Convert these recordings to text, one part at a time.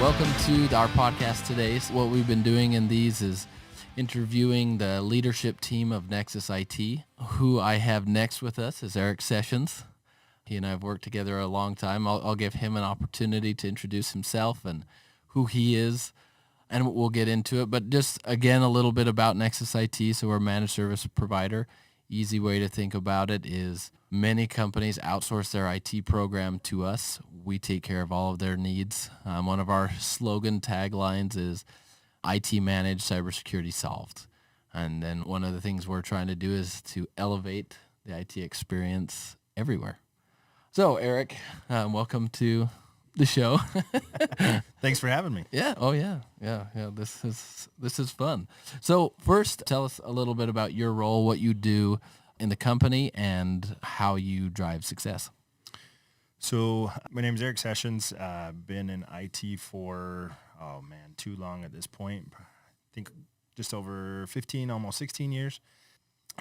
Welcome to our podcast today. So what we've been doing in these is interviewing the leadership team of Nexus IT. Who I have next with us is Eric Sessions. He and I have worked together a long time. I'll give him an opportunity to introduce himself and who he is, and we'll get into it. But just, again, a little bit about Nexus IT. So we're a managed service provider. Easy way to think about it is many companies outsource their IT program to us. We take care of all of their needs. One of our slogan taglines is IT managed, cybersecurity solved. And then one of the things we're trying to do is to elevate the IT experience everywhere. So, Eric, welcome to the show. Thanks for having me. Yeah. Oh, yeah. Yeah. This is fun. So first, tell us a little bit about your role, what you do in the company, and how you drive success. So my name is Eric Sessions. I've been in IT for, too long at this point. I think just over 15, almost 16 years.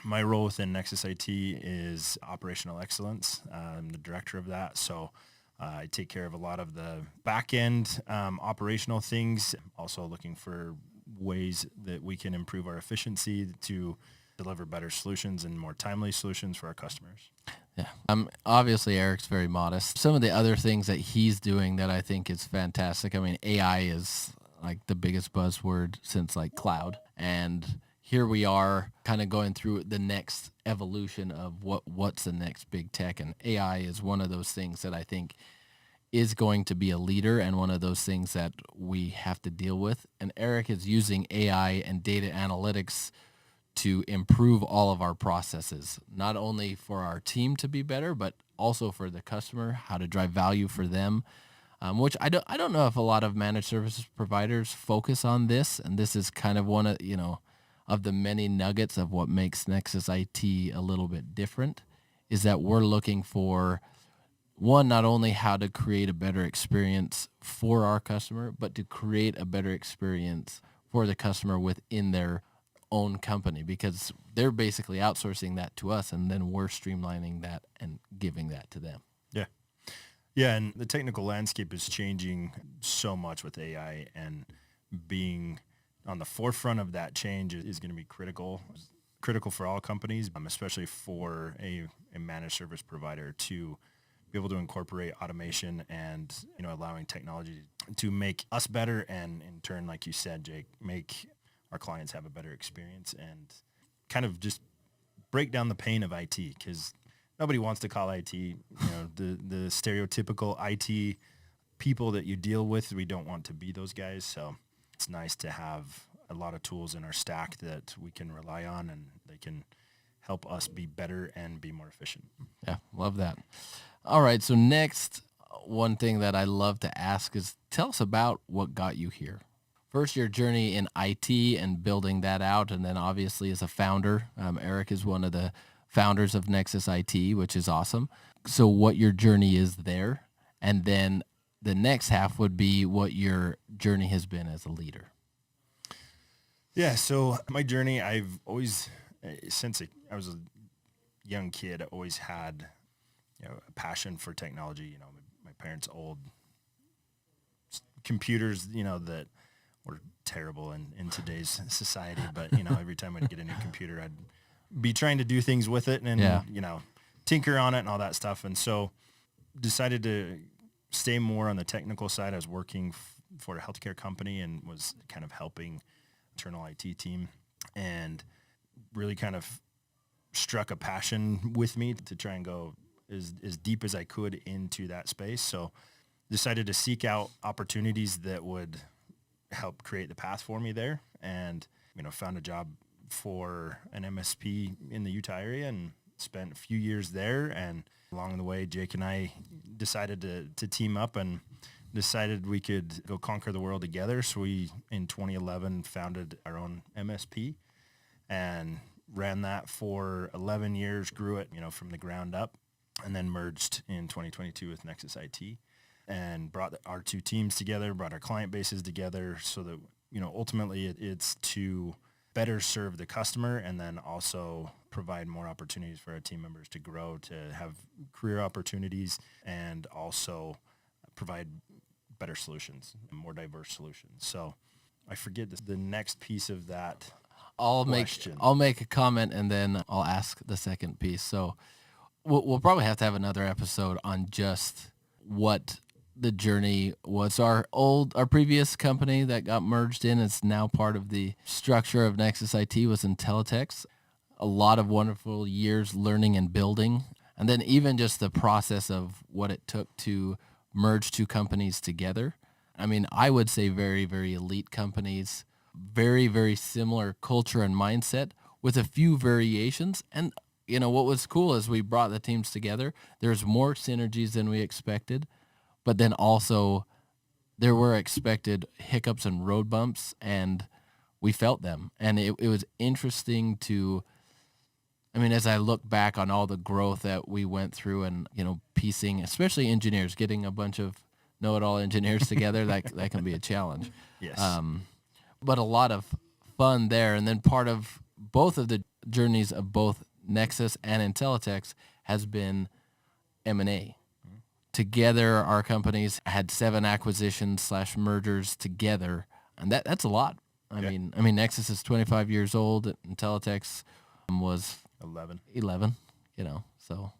My role within Nexus IT is operational excellence. I'm the director of that. So I take care of a lot of the back-end operational things, also looking for ways that we can improve our efficiency to deliver better solutions and more timely solutions for our customers. Yeah. Obviously, Eric's very modest. Some of the other things that he's doing that I think is fantastic. I mean, AI is like the biggest buzzword since like cloud. And here we are kind of going through the next evolution of what's the next big tech. And AI is one of those things that I think is going to be a leader and one of those things that we have to deal with. And Eric is using AI and data analytics to improve all of our processes, not only for our team to be better, but also for the customer, how to drive value for them, which I don't know if a lot of managed services providers focus on this. And this is kind of one of the many nuggets of what makes Nexus IT a little bit different, is that we're looking for, one, not only how to create a better experience for our customer, but to create a better experience for the customer within their own company, because they're basically outsourcing that to us, and then we're streamlining that and giving that to them. Yeah. Yeah, and the technical landscape is changing so much with AI, and being on the forefront of that change is going to be critical for all companies, especially for a managed service provider to be able to incorporate automation and, allowing technology to make us better, and in turn, like you said, Jake, make our clients have a better experience and kind of just break down the pain of IT, because nobody wants to call IT, the stereotypical IT people that you deal with. We don't want to be those guys. So it's nice to have a lot of tools in our stack that we can rely on, and they can help us be better and be more efficient. Yeah, love that. All right, so next, one thing that I love to ask is, tell us about what got you here. First, your journey in IT and building that out, and then obviously as a founder. Eric is one of the founders of Nexus IT, which is awesome. So what your journey is there, and then the next half would be what your journey has been as a leader. Yeah, so my journey, I've always, since I was a young kid, I always had a passion for technology. My parents' old computers, that were terrible in today's society. But, every time I'd get a new computer, I'd be trying to do things with it and, tinker on it and all that stuff. And so decided to stay more on the technical side. I was working for a healthcare company and was kind of helping internal IT team, and really kind of struck a passion with me to try and go as deep as I could into that space. So decided to seek out opportunities that would help create the path for me there, and found a job for an MSP in the Utah area and spent a few years there. And along the way, Jake and I decided to team up and decided we could go conquer the world together. So we, in 2011, founded our own MSP and ran that for 11 years, grew it, from the ground up, and then merged in 2022 with Nexus IT. And brought our two teams together, brought our client bases together, so that, ultimately it's to better serve the customer, and then also provide more opportunities for our team members to grow, to have career opportunities, and also provide better solutions and more diverse solutions. So I forget the next piece of that question. I'll make a comment and then I'll ask the second piece. So we'll probably have to have another episode on just what the journey was. Our previous company that got merged in, it's now part of the structure of Nexus IT, was Intellitek's. A lot of wonderful years learning and building. And then even just the process of what it took to merge two companies together. I mean, I would say very, very elite companies, very, very similar culture and mindset with a few variations. And, what was cool is we brought the teams together. There's more synergies than we expected, but then also there were expected hiccups and road bumps, and we felt them. And it was interesting as I look back on all the growth that we went through and, piecing, especially engineers, getting a bunch of know-it-all engineers together, that can be a challenge. Yes. But a lot of fun there. And then part of both of the journeys of both Nexus and Intellitek's has been M&A. Together, our companies had 7 acquisitions/mergers together, and that's a lot. I mean, Nexus is 25 years old. Intellitek's was 11. So,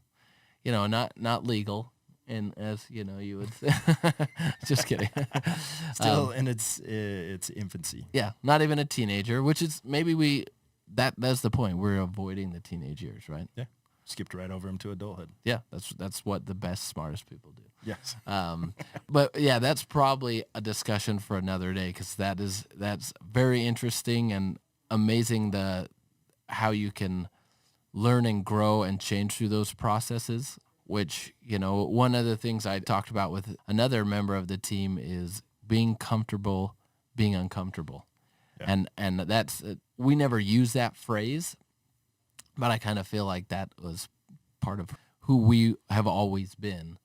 not legal, and as you would say, just kidding. Still in its infancy. Yeah, not even a teenager, which is maybe that's the point. We're avoiding the teenage years, right? Yeah, skipped right over him to adulthood. Yeah, that's what the best, smartest people do. Yes. But yeah, that's probably a discussion for another day, because that's very interesting and amazing how you can learn and grow and change through those processes, which, one of the things I talked about with another member of the team is being comfortable being uncomfortable. Yeah. And that's, we never use that phrase, but I kind of feel like that was part of who we have always been.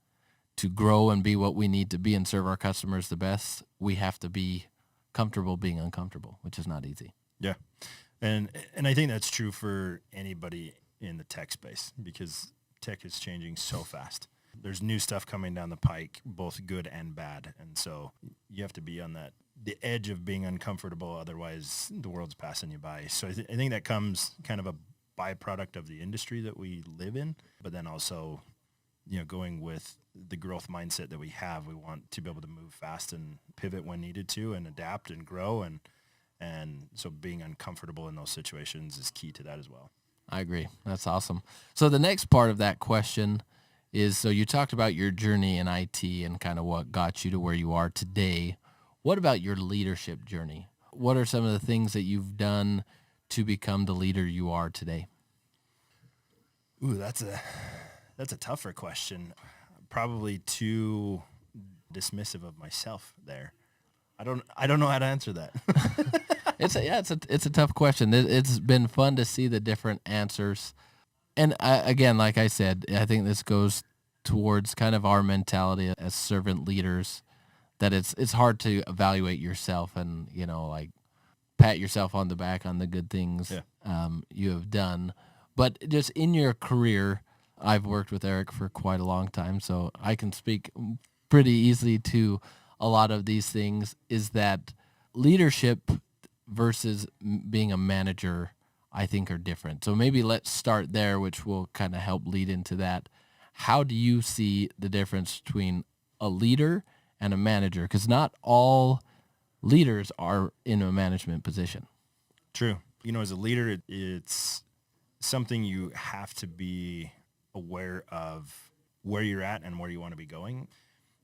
To grow and be what we need to be and serve our customers the best, we have to be comfortable being uncomfortable, which is not easy. Yeah. And I think that's true for anybody in the tech space, because tech is changing so fast. There's new stuff coming down the pike, both good and bad. And so you have to be on the edge of being uncomfortable. Otherwise, the world's passing you by. So I think that comes kind of a byproduct of the industry that we live in, but then also, going with the growth mindset that we have. We want to be able to move fast and pivot when needed to, and adapt and grow. And so being uncomfortable in those situations is key to that as well. I agree. That's awesome. So the next part of that question is, so you talked about your journey in IT and kind of what got you to where you are today. What about your leadership journey? What are some of the things that you've done to become the leader you are today? Ooh, that's a tougher question. Probably too dismissive of myself there. I don't know how to answer that. It's a tough question. It's been fun to see the different answers. And again, like I said, I think this goes towards kind of our mentality as servant leaders, that it's hard to evaluate yourself and, like pat yourself on the back on the good things you have done. But just in your career, I've worked with Eric for quite a long time, so I can speak pretty easily to a lot of these things, is that leadership versus being a manager, I think, are different. So maybe let's start there, which will kind of help lead into that. How do you see the difference between a leader and a manager? Because not all leaders are in a management position. True. As a leader, it's something you have to be aware of where you're at and where you want to be going.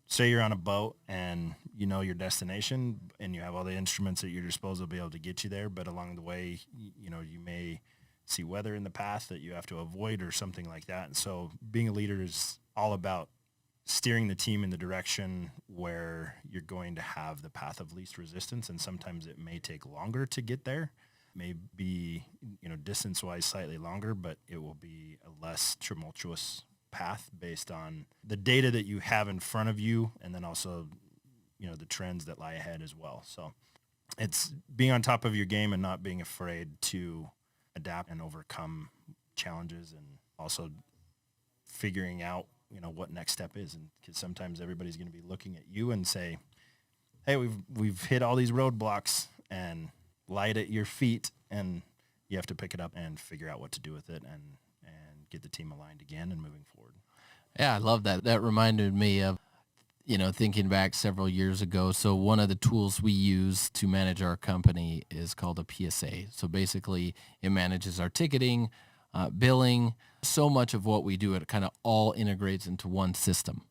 Say you're on a boat and you know your destination and you have all the instruments at your disposal to be able to get you there, but along the way, you may see weather in the path that you have to avoid or something like that. And so being a leader is all about steering the team in the direction where you're going to have the path of least resistance. And sometimes it may take longer to get there, may be, distance-wise slightly longer, but it will be a less tumultuous path based on the data that you have in front of you, and then also, the trends that lie ahead as well. So it's being on top of your game and not being afraid to adapt and overcome challenges, and also figuring out, what next step is. And because sometimes everybody's going to be looking at you and say, hey, we've hit all these roadblocks, and light at your feet, and you have to pick it up and figure out what to do with it, and get the team aligned again and moving forward. Yeah, I love that. That reminded me of, thinking back several years ago. So one of the tools we use to manage our company is called a PSA. So basically it manages our ticketing, billing, so much of what we do, it kind of all integrates into one system.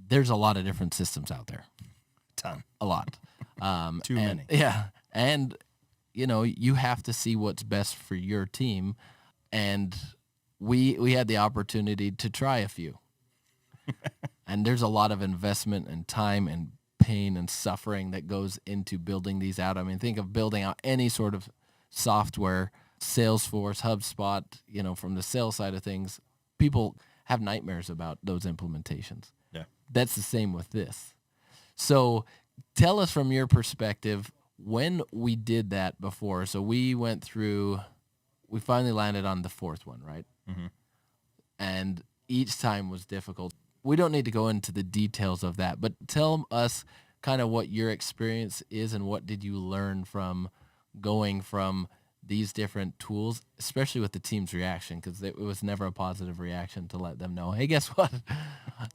There's a lot of different systems out there. Ton. A lot. Too many. Yeah. And, you have to see what's best for your team. And we had the opportunity to try a few. And there's a lot of investment and time and pain and suffering that goes into building these out. I mean, think of building out any sort of software, Salesforce, HubSpot, from the sales side of things. People have nightmares about those implementations. Yeah. That's the same with this. So tell us from your perspective, when we did that before, so we finally landed on the fourth one, right? Mm-hmm. And each time was difficult. We don't need to go into the details of that, but tell us kind of what your experience is and what did you learn from going from these different tools, especially with the team's reaction, because it was never a positive reaction to let them know, hey, guess what?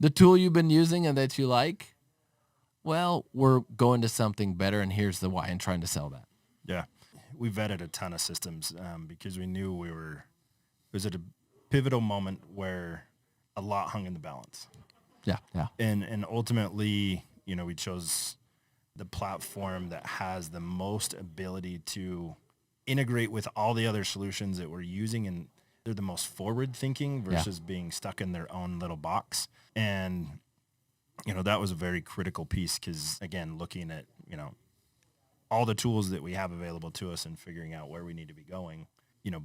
The tool you've been using and that you like, well, we're going to something better, and here's the why, and trying to sell that. Yeah. We vetted a ton of systems because we knew it was at a pivotal moment where a lot hung in the balance. Yeah. And ultimately, we chose the platform that has the most ability to integrate with all the other solutions that we're using, and they're the most forward thinking versus being stuck in their own little box. And, that was a very critical piece because, again, looking at, all the tools that we have available to us and figuring out where we need to be going,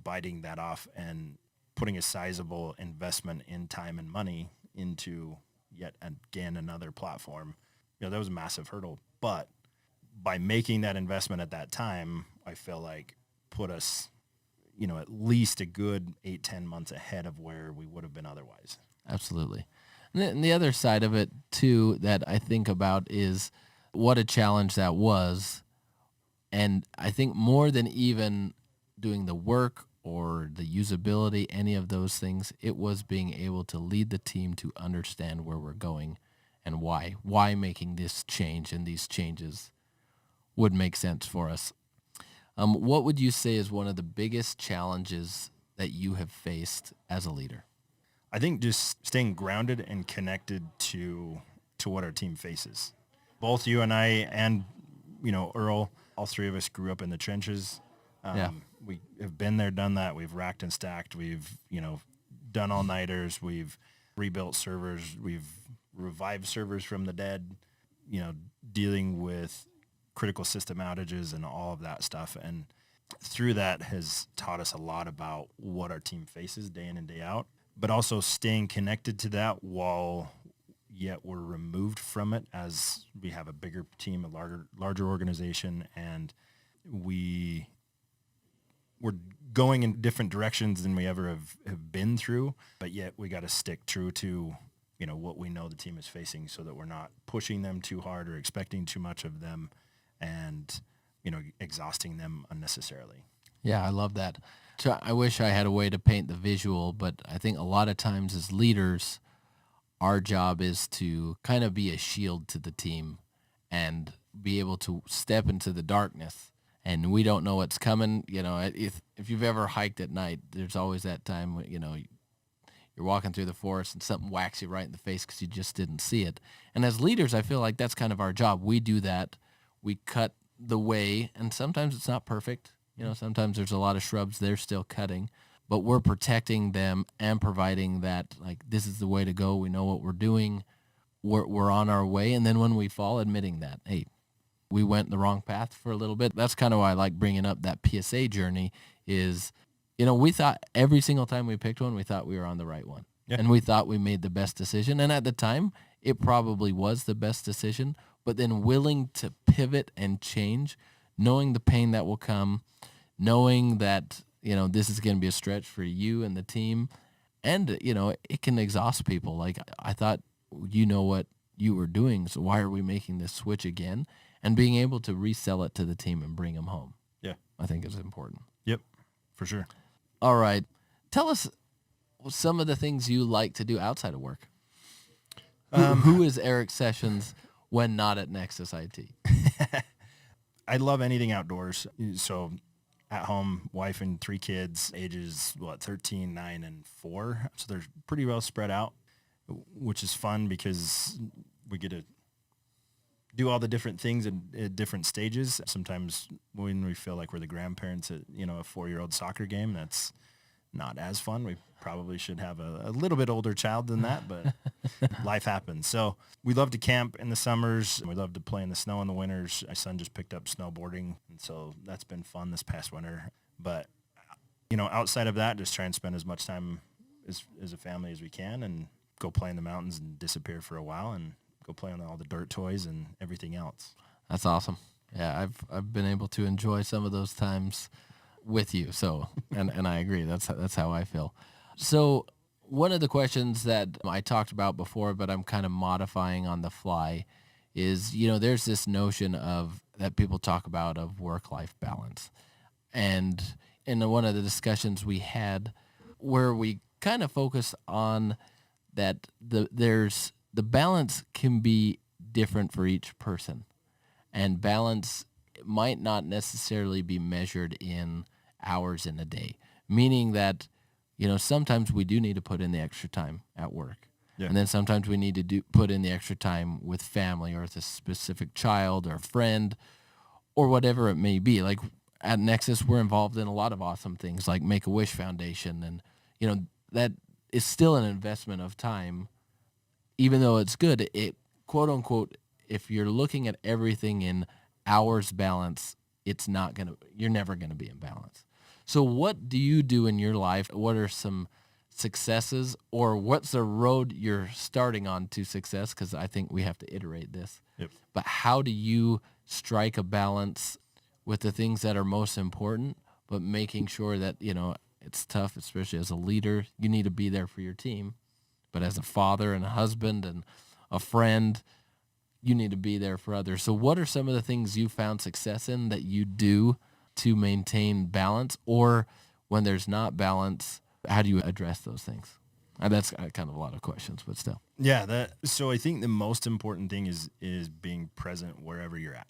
biting that off and putting a sizable investment in time and money into yet again another platform, that was a massive hurdle. But by making that investment at that time, I feel like put us, at least a good 8-10 months ahead of where we would have been otherwise. Absolutely. And the other side of it too that I think about is what a challenge that was. And I think more than even doing the work or the usability, any of those things, it was being able to lead the team to understand where we're going and why making this change and these changes would make sense for us. What would you say is one of the biggest challenges that you have faced as a leader? I think just staying grounded and connected to what our team faces. Both you and I and, Earl, all three of us grew up in the trenches. We have been there, done that. We've racked and stacked. We've, done all-nighters. We've rebuilt servers. We've revived servers from the dead, dealing with critical system outages and all of that stuff. And through that has taught us a lot about what our team faces day in and day out, but also staying connected to that while yet we're removed from it as we have a bigger team, a larger organization, and we're going in different directions than we ever have been through, but yet we got to stick true to, what we know the team is facing so that we're not pushing them too hard or expecting too much of them and, exhausting them unnecessarily. Yeah, I love that. So I wish I had a way to paint the visual, but I think a lot of times as leaders, our job is to kind of be a shield to the team and be able to step into the darkness. And we don't know what's coming. If you've ever hiked at night, there's always that time when, you're walking through the forest and something whacks you right in the face because you just didn't see it. And as leaders, I feel like that's kind of our job. We do that. We cut the way, and sometimes it's not perfect. Sometimes there's a lot of shrubs they're still cutting, but we're protecting them and providing that, like, this is the way to go. We know what we're doing. We're on our way. And then when we fall, admitting that, hey, we went the wrong path for a little bit. That's kind of why I like bringing up that PSA journey is, we thought every single time we picked one, we thought we were on the right one. Yeah. And we thought we made the best decision. And at the time, it probably was the best decision. But then willing to pivot and change, knowing the pain that will come, knowing that, this is going to be a stretch for you and the team. And, it can exhaust people. Like, I thought, what you were doing, so why are we making this switch again? and being able to resell it to the team and bring them home. Yeah. I think is important. Yep. For sure. All right. Tell us some of the things you like to do outside of work. Who is Eric Sessions when not at Nexus IT? I love anything outdoors. So at home, wife and 3 kids, ages 13, 9, and 4. So they're pretty well spread out, which is fun because we get to do all the different things at different stages. Sometimes when we feel like we're the grandparents at, a 4-year-old soccer game, that's not as fun. We probably should have a little bit older child than that, but life happens. So we love to camp in the summers. We love to play in the snow in the winters. My son just picked up snowboarding, and so that's been fun this past winter. But, outside of that, just try and spend as much time as a family as we can and go play in the mountains and disappear for a while and go play on all the dirt toys and everything else. That's awesome. Yeah, I've been able to enjoy some of those times with you. So, and I agree. That's how I feel. So one of the questions that I talked about before, but I'm kind of modifying on the fly is, there's this notion of that people talk about of work-life balance. And in one of the discussions we had where we kind of focus on that there's the balance can be different for each person, and balance might not necessarily be measured in hours in a day, meaning that, sometimes we do need to put in the extra time at work. Yeah. And then sometimes we need to put in the extra time with family or with a specific child or friend or whatever it may be. Like at Nexus, we're involved in a lot of awesome things like Make-A-Wish Foundation. And, that is still an investment of time. Even though it's good, it quote unquote, if you're looking at everything in hours balance, you're never going to be in balance. So what do you do in your life? What are some successes, or what's the road you're starting on to success? Because I think we have to iterate this. Yep. But how do you strike a balance with the things that are most important, but making sure that, it's tough, especially as a leader, you need to be there for your team. But as a father and a husband and a friend, you need to be there for others. So what are some of the things you found success in that you do to maintain balance? Or when there's not balance, how do you address those things? That's kind of a lot of questions, but still. Yeah. So I think the most important thing is being present wherever you're at.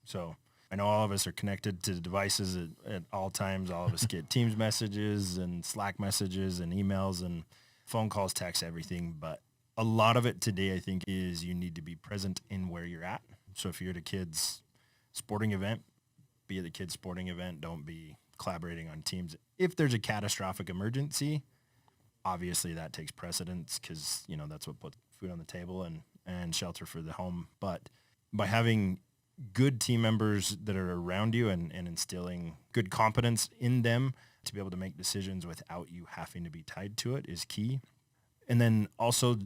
So I know all of us are connected to devices at all times. All of us get Teams messages and Slack messages and emails and phone calls, texts, everything. But a lot of it today, I think, is you need to be present in where you're at. So if you're at a kid's sporting event, be at the kid's sporting event. Don't be collaborating on Teams. If there's a catastrophic emergency, obviously that takes precedence because, that's what puts food on the table and shelter for the home. But by having good team members that are around you and instilling good competence in them to be able to make decisions without you having to be tied to it is key. And then also,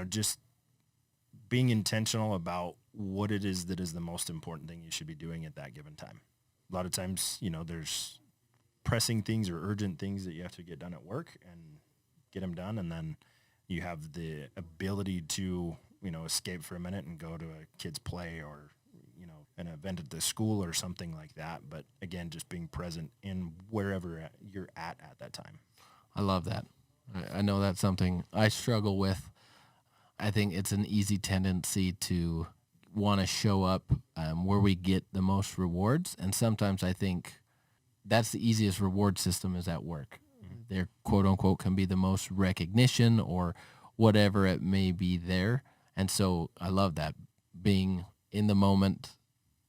just being intentional about what it is that is the most important thing you should be doing at that given time. A lot of times, there's pressing things or urgent things that you have to get done at work and get them done. And then you have the ability to, escape for a minute and go to a kid's play or, an event at the school or something like that. But again, just being present in wherever you're at that time. I love that. I know that's something I struggle with. I think it's an easy tendency to want to show up where we get the most rewards. And sometimes I think that's the easiest reward system is at work. Mm-hmm. There, quote unquote, can be the most recognition or whatever it may be there. And so I love that, being in the moment,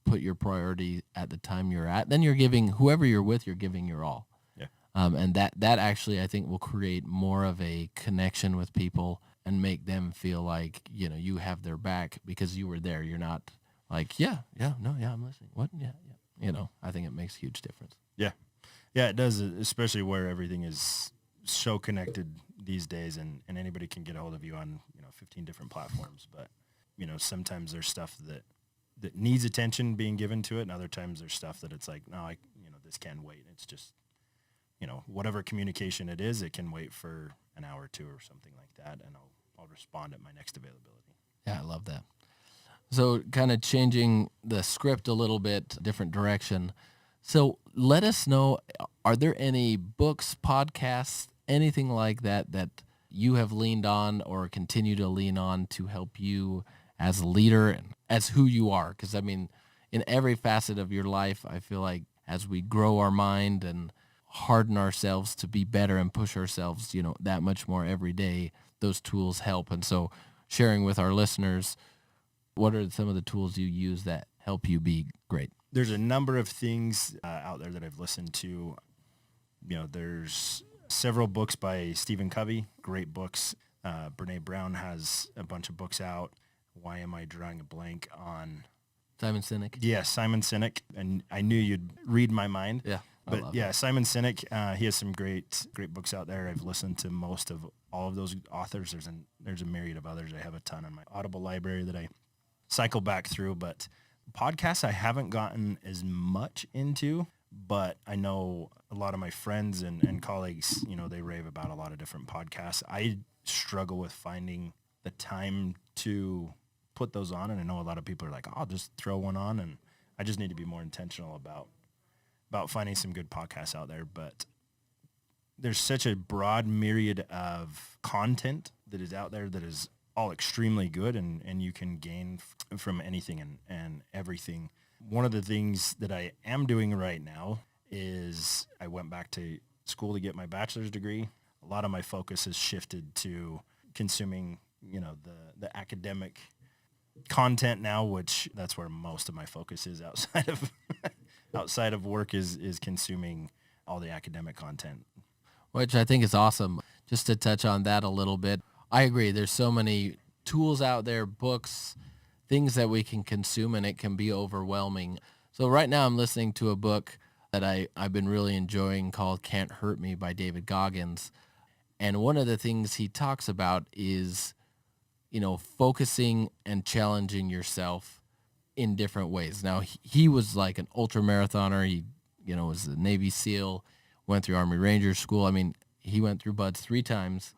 put your priority at the time you're at. Then you're giving, whoever you're with, you're giving your all. Yeah. And that actually, I think, will create more of a connection with people and make them feel like, you have their back because you were there. You're not like, I'm listening. What? Yeah. I think it makes a huge difference. Yeah. Yeah, it does, especially where everything is so connected these days and anybody can get a hold of you on, 15 different platforms. But, sometimes there's stuff that needs attention being given to it. And other times there's stuff that it's like, no, this can wait. It's just, whatever communication it is, it can wait for an hour or two or something like that. And I'll respond at my next availability. Yeah, I love that. So kind of changing the script a little bit, different direction. So let us know, are there any books, podcasts, anything like that that you have leaned on or continue to lean on to help you as a leader and as who you are? Because I mean, in every facet of your life, I feel like as we grow our mind and harden ourselves to be better and push ourselves, that much more every day, those tools help. And so sharing with our listeners, what are some of the tools you use that help you be great? There's a number of things out there that I've listened to. There's several books by Stephen Covey, great books. Brene Brown has a bunch of books out. Why am I drawing a blank on? Simon Sinek? Yeah, Simon Sinek. And I knew you'd read my mind. Yeah. But yeah, Simon Sinek, he has some great books out there. I've listened to most of all of those authors. There's a myriad of others. I have a ton in my Audible library that I cycle back through. But podcasts I haven't gotten as much into, but I know a lot of my friends and colleagues, they rave about a lot of different podcasts. I struggle with finding the time to put those on, and I know a lot of people are like, I'll just throw one on, and I just need to be more intentional about finding some good podcasts out there. But there's such a broad myriad of content that is out there that is all extremely good, and you can gain from anything and everything. One of the things that I am doing right now is I went back to school to get my bachelor's degree. A lot of my focus has shifted to consuming, the academic content now, which that's where most of my focus is outside of work is consuming all the academic content. Which I think is awesome. Just to touch on that a little bit, I agree. There's so many tools out there, books, things that we can consume, and it can be overwhelming. So right now I'm listening to a book that I've been really enjoying called Can't Hurt Me by David Goggins. And one of the things he talks about is, focusing and challenging yourself in different ways. Now, he was like an ultra marathoner. He, was a Navy SEAL, went through Army Ranger school. I mean, he went through BUD/S 3 times.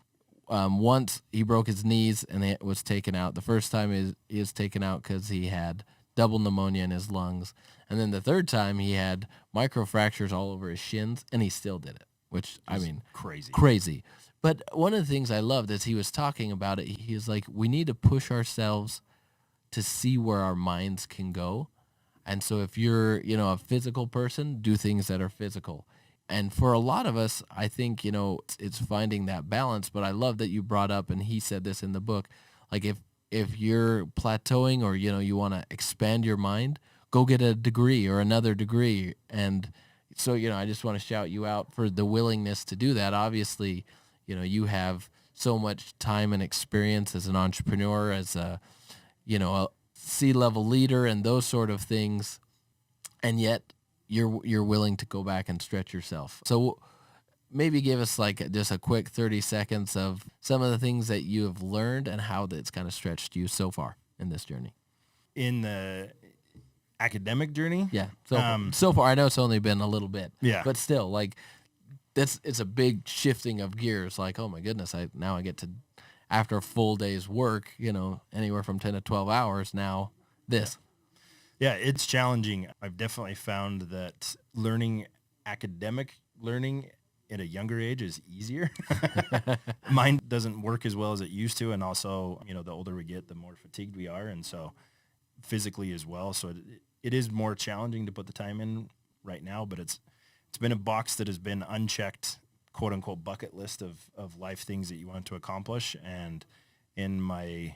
Once he broke his knees and it was taken out. The first time he was taken out because he had double pneumonia in his lungs. And then the third time he had microfractures all over his shins, and he still did it, which, I mean, crazy. But one of the things I loved as he was talking about it, he was like, we need to push ourselves to see where our minds can go. And so if you're, a physical person, do things that are physical. And for a lot of us, I think, it's finding that balance. But I love that you brought up, and he said this in the book, like if you're plateauing or, you want to expand your mind, go get a degree or another degree. And so, I just want to shout you out for the willingness to do that. Obviously, you have so much time and experience as an entrepreneur, as a C-level leader and those sort of things. And yet you're willing to go back and stretch yourself. So maybe give us like just a quick 30 seconds of some of the things that you have learned and how that's kind of stretched you so far in this journey. In the academic journey? Yeah. So far, I know it's only been a little bit. Yeah. But still, like, it's a big shifting of gears. Like, oh my goodness, now I get to, after a full day's work, anywhere from 10 to 12 hours now, this. Yeah, it's challenging. I've definitely found that academic learning at a younger age is easier. Mine doesn't work as well as it used to. And also, the older we get, the more fatigued we are. And so physically as well. So it is more challenging to put the time in right now, but it's been a box that has been unchecked, quote unquote, bucket list of life things that you want to accomplish. And in my,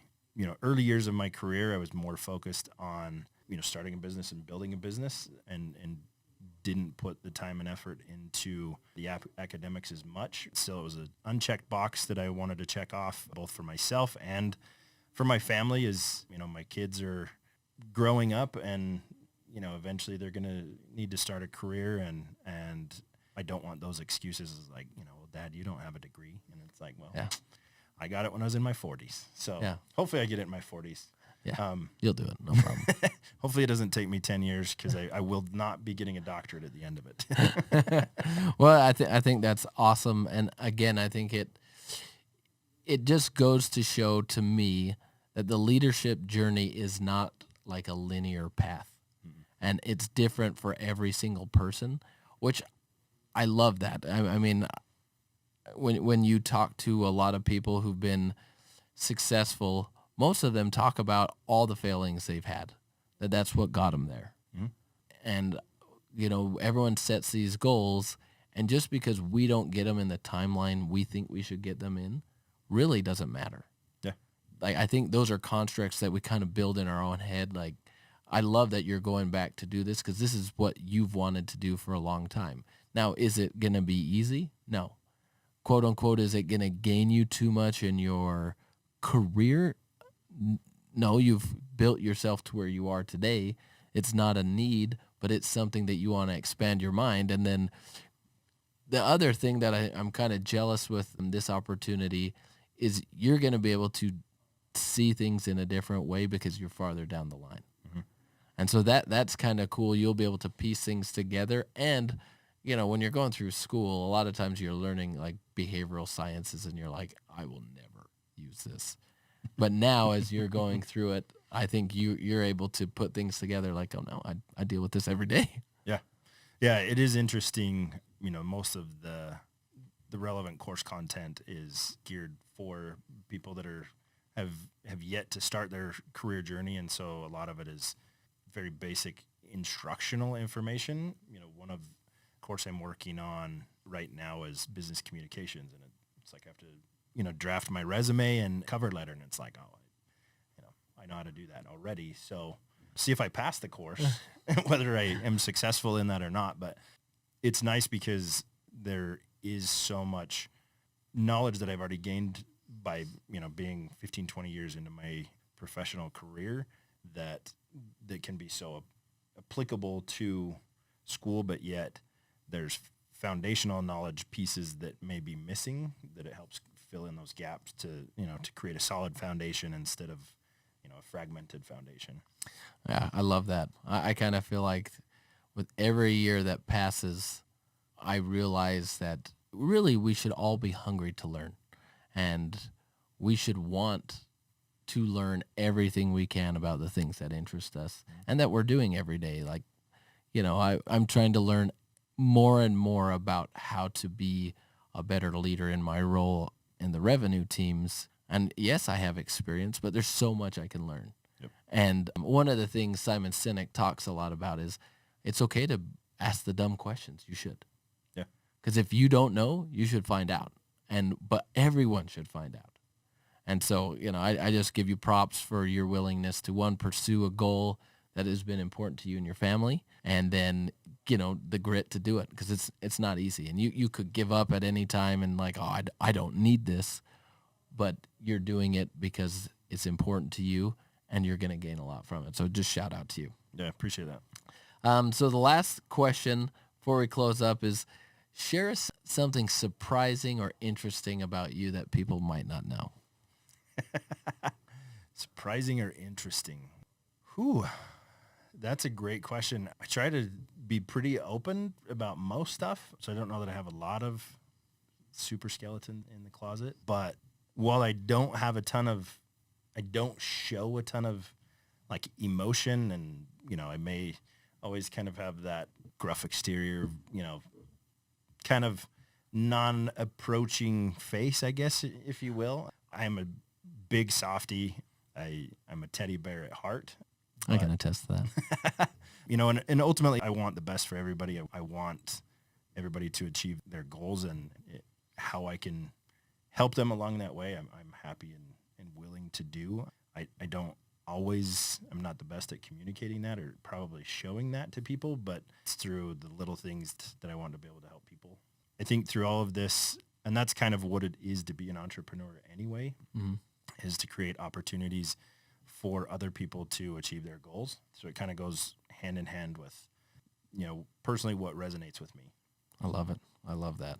early years of my career, I was more focused on, starting a business and building a business and didn't put the time and effort into the academics as much. So it was an unchecked box that I wanted to check off both for myself and for my family as, my kids are growing up and, eventually they're going to need to start a career and I don't want those excuses like, well, Dad, you don't have a degree. And it's like, well, yeah. I got it when I was in my 40s. So hopefully I get it in my 40s. Yeah, you'll do it. No problem. Hopefully it doesn't take me 10 years because I will not be getting a doctorate at the end of it. Well, I think that's awesome. And again, I think it just goes to show to me that the leadership journey is not like a linear path. And it's different for every single person, which I love that. I mean, when you talk to a lot of people who've been successful, most of them talk about all the failings they've had. That's what got them there. Mhm. And everyone sets these goals, and just because we don't get them in the timeline we think we should get them in, really doesn't matter. Yeah. Like, I think those are constructs that we kind of build in our own head. Like, I love that you're going back to do this because this is what you've wanted to do for a long time. Now, is it going to be easy? No. Quote unquote, is it going to gain you too much in your career? No, you've built yourself to where you are today. It's not a need, but it's something that you want to expand your mind. And then the other thing that I'm kind of jealous with this opportunity is you're going to be able to see things in a different way because you're farther down the line. Mhm. And so that's kind of cool. You'll be able to piece things together. And, when you're going through school, a lot of times you're learning like behavioral sciences and you're like, I will never use this. But now as you're going through it, I think you're able to put things together like, oh no, I deal with this every day. Yeah. Yeah. It is interesting. Most of the relevant course content is geared for people that have yet to start their career journey. And so a lot of it is very basic instructional information. One of the course I'm working on right now is business communications. And it's like I have to, draft my resume and cover letter. And it's like, oh, I know how to do that already. So see if I pass the course, whether I am successful in that or not. But it's nice because there is so much knowledge that I've already gained by, being 15, 20 years into my professional career that can be so applicable to school, but yet there's foundational knowledge pieces that may be missing that it helps fill in those gaps to create a solid foundation instead of, a fragmented foundation. Yeah, I love that. I kind of feel like with every year that passes, I realize that really we should all be hungry to learn, and we should want to learn everything we can about the things that interest us and that we're doing every day. Like, I'm trying to learn more and more about how to be a better leader in my role in the revenue teams. And yes, I have experience, but there's so much I can learn. Yep. And one of the things Simon Sinek talks a lot about is it's okay to ask the dumb questions. You should. Yeah. Because if you don't know, you should find out. But everyone should find out. And so, I just give you props for your willingness to, one, pursue a goal that has been important to you and your family, and then, the grit to do it, because it's not easy. And you could give up at any time and like, oh, I don't need this, but you're doing it because it's important to you and you're going to gain a lot from it. So just shout out to you. Yeah, appreciate that. So the last question before we close up is, share us something surprising or interesting about you that people might not know. Surprising or interesting? Whew, that's a great question. I try to be pretty open about most stuff, so I don't know that I have a lot of super skeleton in the closet. But while I don't show a ton of like emotion, and I may always kind of have that gruff exterior, kind of non-approaching face, I guess, if you will. I'm a big softie. I'm a teddy bear at heart. I can attest to that. And ultimately I want the best for everybody. I want everybody to achieve their goals, and how I can help them along that way, I'm happy and willing to do. I'm not the best at communicating that or probably showing that to people, but it's through the little things that I want to be able to help people. I think through all of this, and that's kind of what it is to be an entrepreneur anyway, is to create opportunities for other people to achieve their goals. So it kind of goes hand in hand with, personally what resonates with me. I love it. I love that.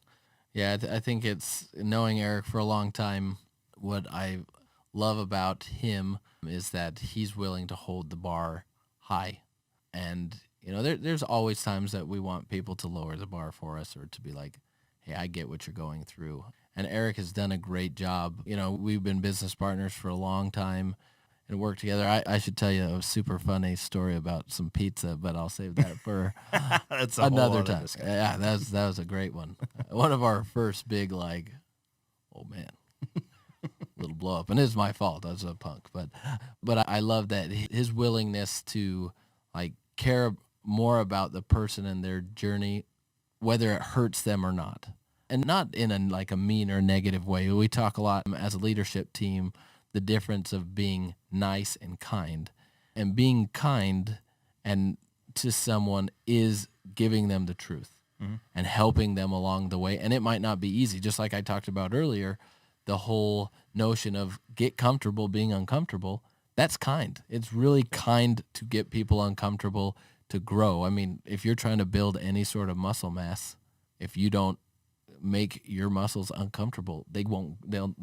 Yeah, I think it's, knowing Eric for a long time, what I love about him is that he's willing to hold the bar high. And, there's always times that we want people to lower the bar for us, or to be like, hey, I get what you're going through. And Eric has done a great job. We've been business partners for a long time, and work together. I should tell you a super funny story about some pizza, but I'll save that for That's a whole another other time. discussion. Yeah, that was a great one. One of our first big, like, oh man, little blow up, and it's my fault. I was a punk, but I love that his willingness to like care more about the person and their journey, whether it hurts them or not, and not in a like a mean or negative way. We talk a lot as a leadership team the difference of being nice and kind, and being kind and to someone is giving them the truth and helping them along the way. And it might not be easy, just like I talked about earlier, the whole notion of get comfortable being uncomfortable. That's kind. It's really kind to get people uncomfortable to grow. I mean, if you're trying to build any sort of muscle mass, if you don't make your muscles uncomfortable, they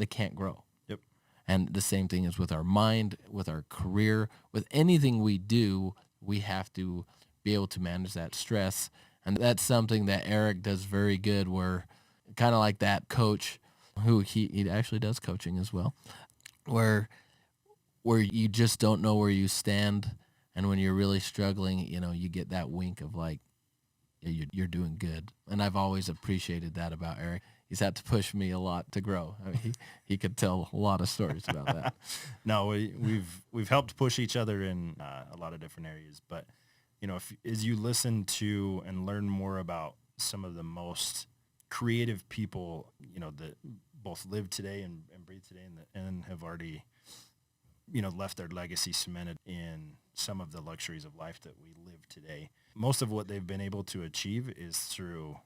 can't grow. Yep. And the same thing is with our mind, with our career, with anything we do, we have to be able to manage that stress. And that's something that Eric does very good, where kind of like that coach who he actually does coaching as well, where you just don't know where you stand. And when you're really struggling, you get that wink of like, yeah, you're doing good. And I've always appreciated that about Eric. He's had to push me a lot to grow. I mean, he could tell a lot of stories about that. No, we've helped push each other in a lot of different areas. But, as you listen to and learn more about some of the most creative people, that both live today and breathe today and have already, left their legacy cemented in some of the luxuries of life that we live today. Most of what they've been able to achieve is through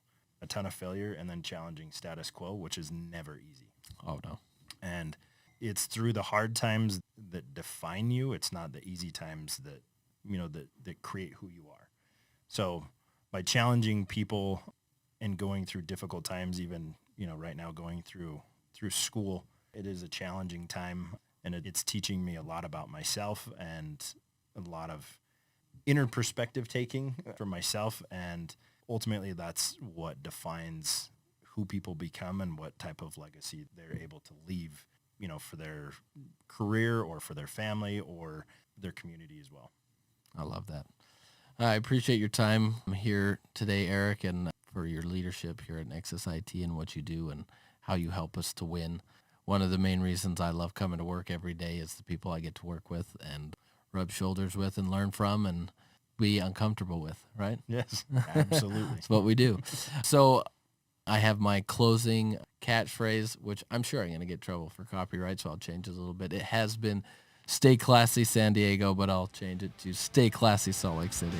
a ton of failure and then challenging status quo, which is never easy. Oh, no. And it's through the hard times that define you. It's not the easy times that, that create who you are. So by challenging people and going through difficult times, even, right now going through school, it is a challenging time, and it's teaching me a lot about myself and a lot of inner perspective taking for myself. And ultimately that's what defines who people become and what type of legacy they're able to leave, for their career or for their family or their community as well. I love that. I appreciate your time here today, Eric, and for your leadership here at Nexus IT and what you do and how you help us to win. One of the main reasons I love coming to work every day is the people I get to work with and rub shoulders with and learn from and be uncomfortable with, right? Yes, absolutely. That's what we do. So I have my closing catchphrase, which I'm sure I'm going to get trouble for copyright, so I'll change it a little bit. It has been stay classy San Diego, but I'll change it to stay classy Salt Lake City.